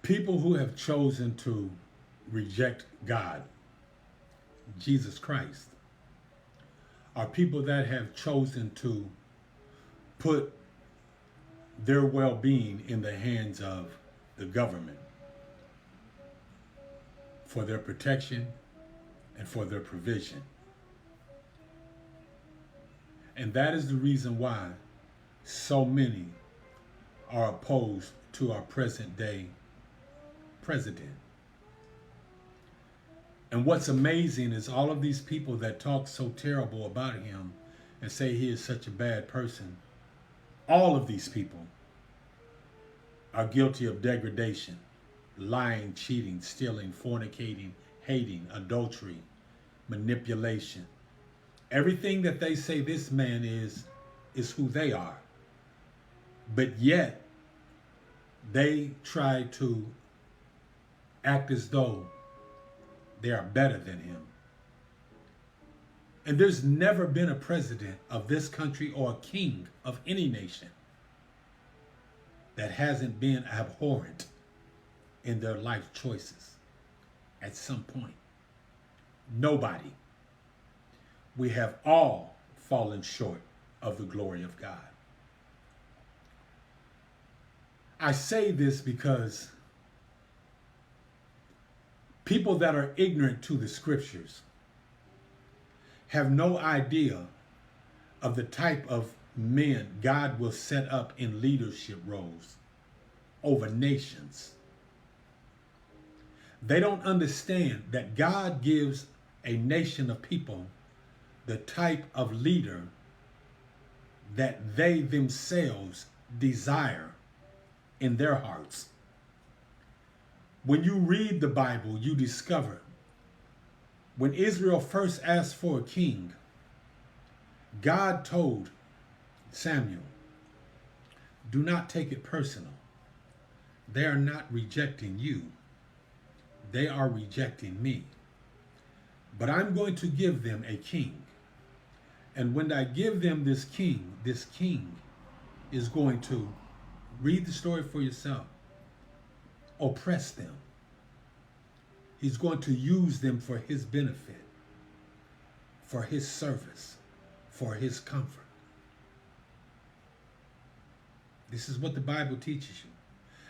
People who have chosen to reject God, Jesus Christ, are people that have chosen to put their well-being in the hands of the government for their protection and for their provision. And that is the reason why so many are opposed to our present day president. And what's amazing is all of these people that talk so terrible about him and say he is such a bad person, all of these people are guilty of degradation, lying, cheating, stealing, fornicating, hating, adultery, manipulation. Everything that they say this man is who they are. But yet, they try to act as though they are better than him. And there's never been a president of this country or a king of any nation that hasn't been abhorrent in their life choices at some point. Nobody. We have all fallen short of the glory of God. I say this because people that are ignorant to the scriptures have no idea of the type of men God will set up in leadership roles over nations. They don't understand that God gives a nation of people the type of leader that they themselves desire in their hearts. When you read the Bible, you discover when Israel first asked for a king, God told Samuel, do not take it personal. They are not rejecting you. They are rejecting me. But I'm going to give them a king. And when I give them this king is going to, read the story for yourself, oppress them. He's going to use them for his benefit, for his service, for his comfort. This is what the Bible teaches you.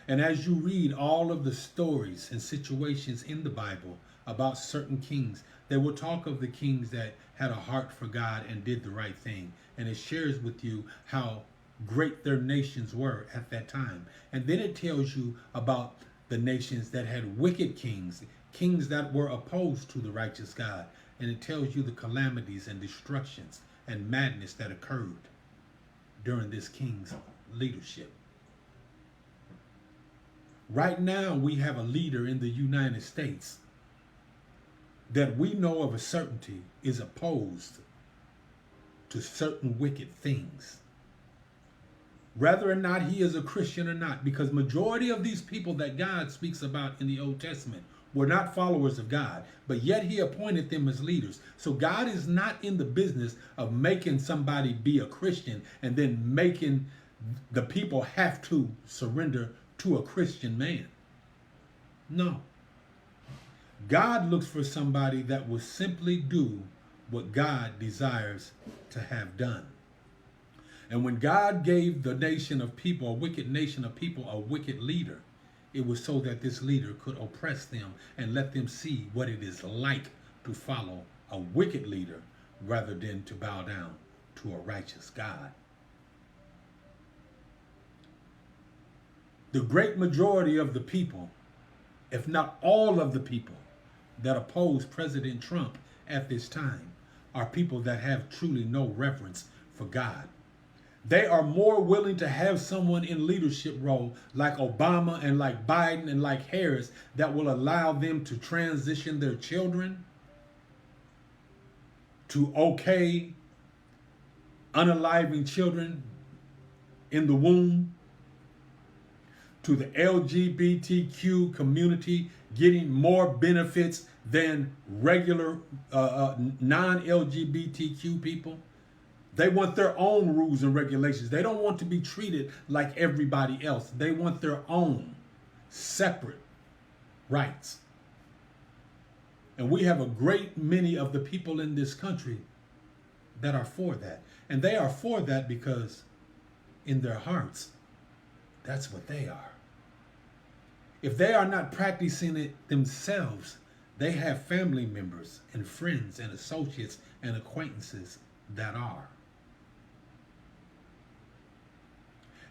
And as you read all of the stories and situations in the Bible about certain kings, they will talk of the kings that had a heart for God and did the right thing. And it shares with you how great their nations were at that time. And then it tells you about the nations that had wicked kings, kings that were opposed to the righteous God. And it tells you the calamities and destructions and madness that occurred during this king's leadership. Right now, we have a leader in the United States that we know of a certainty is opposed to certain wicked things. Whether or not he is a Christian or not, because majority of these people that God speaks about in the Old Testament were not followers of God, but yet he appointed them as leaders. So God is not in the business of making somebody be a Christian and then making the people have to surrender to a Christian man. No. God looks for somebody that will simply do what God desires to have done. And when God gave the nation of people, a wicked nation of people, a wicked leader, it was so that this leader could oppress them and let them see what it is like to follow a wicked leader rather than to bow down to a righteous God. The great majority of the people, if not all of the people that oppose President Trump at this time, are people that have truly no reverence for God. They are more willing to have someone in leadership role like Obama and like Biden and like Harris that will allow them to transition their children, to okay unaliving children in the womb, to the LGBTQ community getting more benefits than regular non-LGBTQ people. They want their own rules and regulations. They don't want to be treated like everybody else. They want their own separate rights. And we have a great many of the people in this country that are for that. And they are for that because in their hearts, that's what they are. If they are not practicing it themselves, they have family members and friends and associates and acquaintances that are.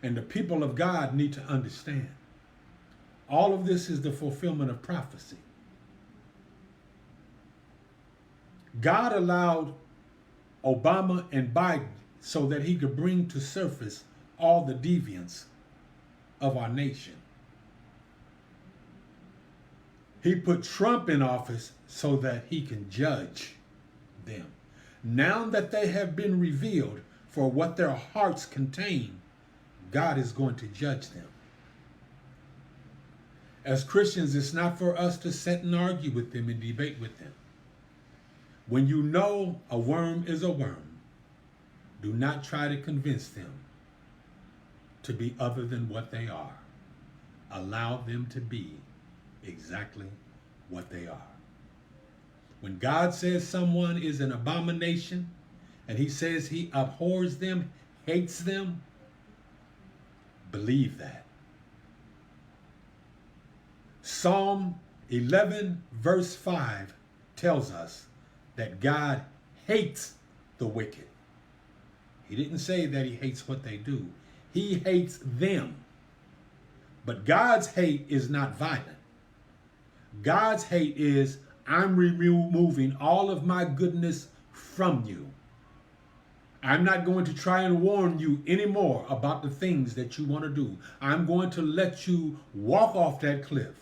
And the people of God need to understand all of this is the fulfillment of prophecy. God allowed Obama and Biden so that he could bring to surface all the deviance of our nation. He put Trump in office so that he can judge them. Now that they have been revealed for what their hearts contain, God is going to judge them. As Christians, it's not for us to sit and argue with them and debate with them. When you know a worm is a worm, do not try to convince them to be other than what they are. Allow them to be exactly what they are. When God says someone is an abomination and he says he abhors them, hates them, believe that. Psalm 11 verse 5 tells us that God hates the wicked. He didn't say that he hates what they do. He hates them. But God's hate is not violent. God's hate is, I'm removing all of my goodness from you. I'm not going to try and warn you anymore about the things that you want to do. I'm going to let you walk off that cliff.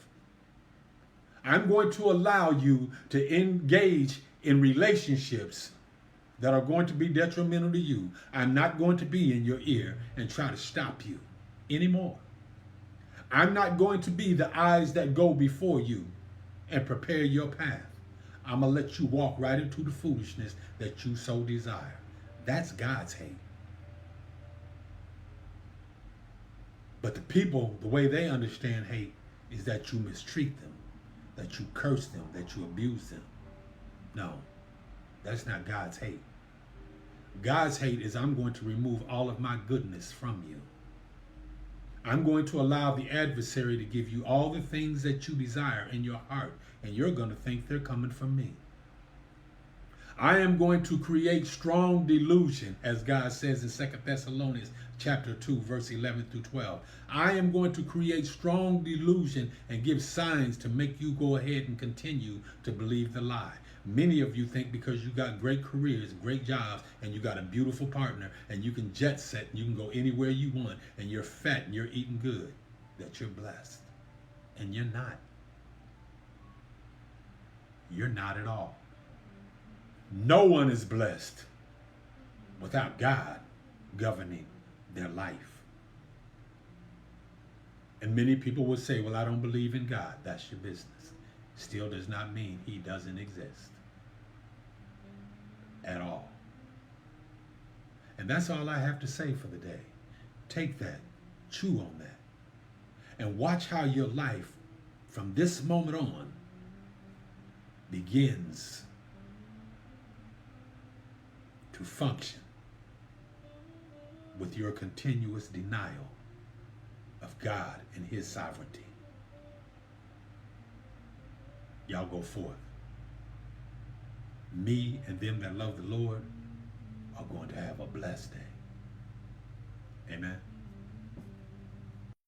I'm going to allow you to engage in relationships that are going to be detrimental to you. I'm not going to be in your ear and try to stop you anymore. I'm not going to be the eyes that go before you and prepare your path. I'm going to let you walk right into the foolishness that you so desire. That's God's hate. But the people, the way they understand hate is that you mistreat them, that you curse them, that you abuse them. No, that's not God's hate. God's hate is, I'm going to remove all of my goodness from you. I'm going to allow the adversary to give you all the things that you desire in your heart, and you're going to think they're coming from me. I am going to create strong delusion, as God says in 2 Thessalonians chapter 2, verse 11 through 12. I am going to create strong delusion and give signs to make you go ahead and continue to believe the lie. Many of you think because you got great careers, great jobs, and you got a beautiful partner, and you can jet set, and you can go anywhere you want, and you're fat and you're eating good, that you're blessed. And you're not. You're not at all. No one is blessed without God governing their life. And many people will say, well, I don't believe in God. That's your business. Still does not mean he doesn't exist at all. And that's all I have to say for the day. Take that, chew on that, and watch how your life from this moment on begins to function with your continuous denial of God and his sovereignty. Y'all go forth. Me and them that love the Lord are going to have a blessed day. Amen.